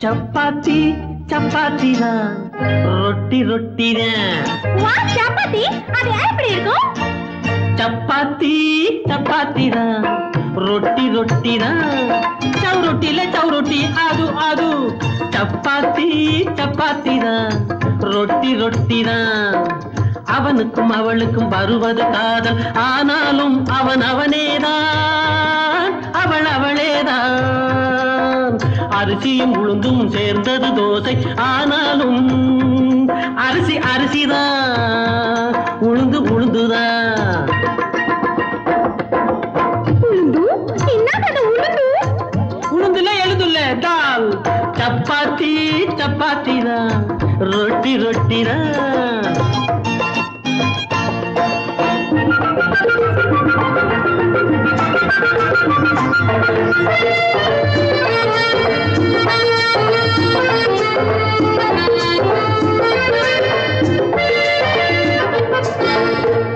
சப்பாத்தி சப்பாத்தி தான், ரொட்டி ரொட்டி தான். சப்பாத்தி அது எப்படி இருக்கும்? சப்பாத்தி சப்பாத்தி தான், ரொட்டி ரொட்டி தான். சவுரொட்டில சவுரொட்டி அது அது. சப்பாத்தி சப்பாத்தி தான், ரொட்டி ரொட்டி தான். அவனுக்கும் அவளுக்கும் வருவது காதல், ஆனாலும் அவன் அவனேதான், அவள் அவளேதான். அரிசியும் உளுந்தும் சேர்ந்தது தோசை, ஆனாலும் அரிசி அரிசிதான், உளுந்து உளுந்துதான். உளுந்துல எழுதுல தால். சப்பாத்தி சப்பாத்தி தான், ரொட்டி ரொட்டி தான்.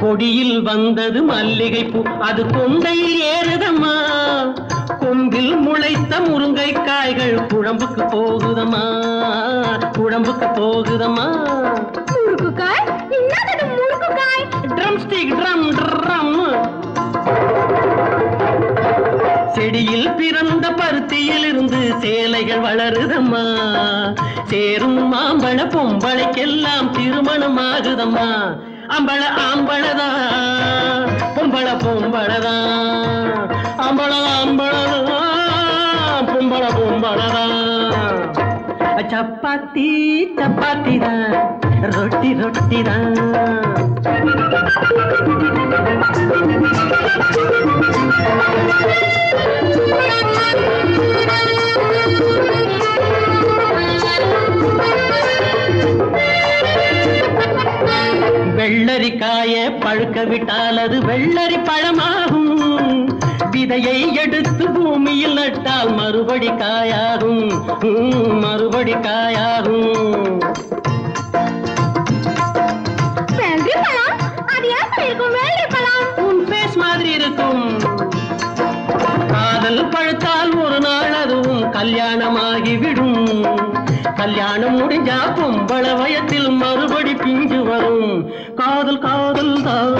கொடியில் வந்தது மல்லிகை பூ, அது கொண்டையில் ஏறுதம்மா. கொம்பில் முளைத்த முருங்கை காய்கள் குழம்புக்கு போகுதம்மா, குழம்புக்கு போகுதம்மா. முருக்குக்காய்? என்னது முருக்குக்காய்? Drumstick drum drum. செடியில் பிறந்த பருத்தியில் இருந்து சேலைகள் வளருதம்மா. சேரும் மாம்பழ பொம்பளைக்கெல்லாம் திருமணம் ஆகுதம்மா. அம்பள ஆம்பளதான், பொம்பள பொம்பளதான். அம்பள ஆம்பளதான், பொம்பள பொம்பளதான். சப்பாத்தி சப்பாத்தி தான், ரொட்டி ரொட்டி தான். வெள்ளரிக்காய பழுக்க விட்டால் அது வெள்ளரி பழமாகும். விதையை எடுத்து பூமியில் நட்டால் மறுபடி காயாகும், மறுபடி காயாகும். உன் பேஸ் மாதிரி இருக்கும். காதல் பழுத்தால் ஒரு நாள் அதுவும் கல்யாணமாகிவிடும். கல்யாணம் முடிஞ்சா பொம்பள வயத்தில் மறுபடி பிஞ்சு வரும். காதல் காதல் தான்,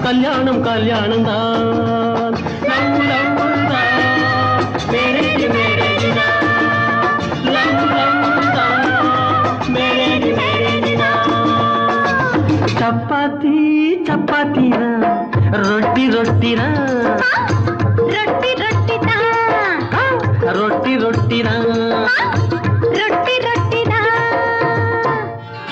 கல்யாணம் கல்யாணம் தான். லவ் லவ் தான், மேரேஜ் மேரேஜ் தான். லவ் லவ் தான், மேரேஜ் மேரேஜ் தான். சப்பாத்தி சப்பாத்தி தான், ரொட்டி ரொட்டி தான். ரொட்டி ரொட்டி தான், ரொட்டி ரொட்டி தான்.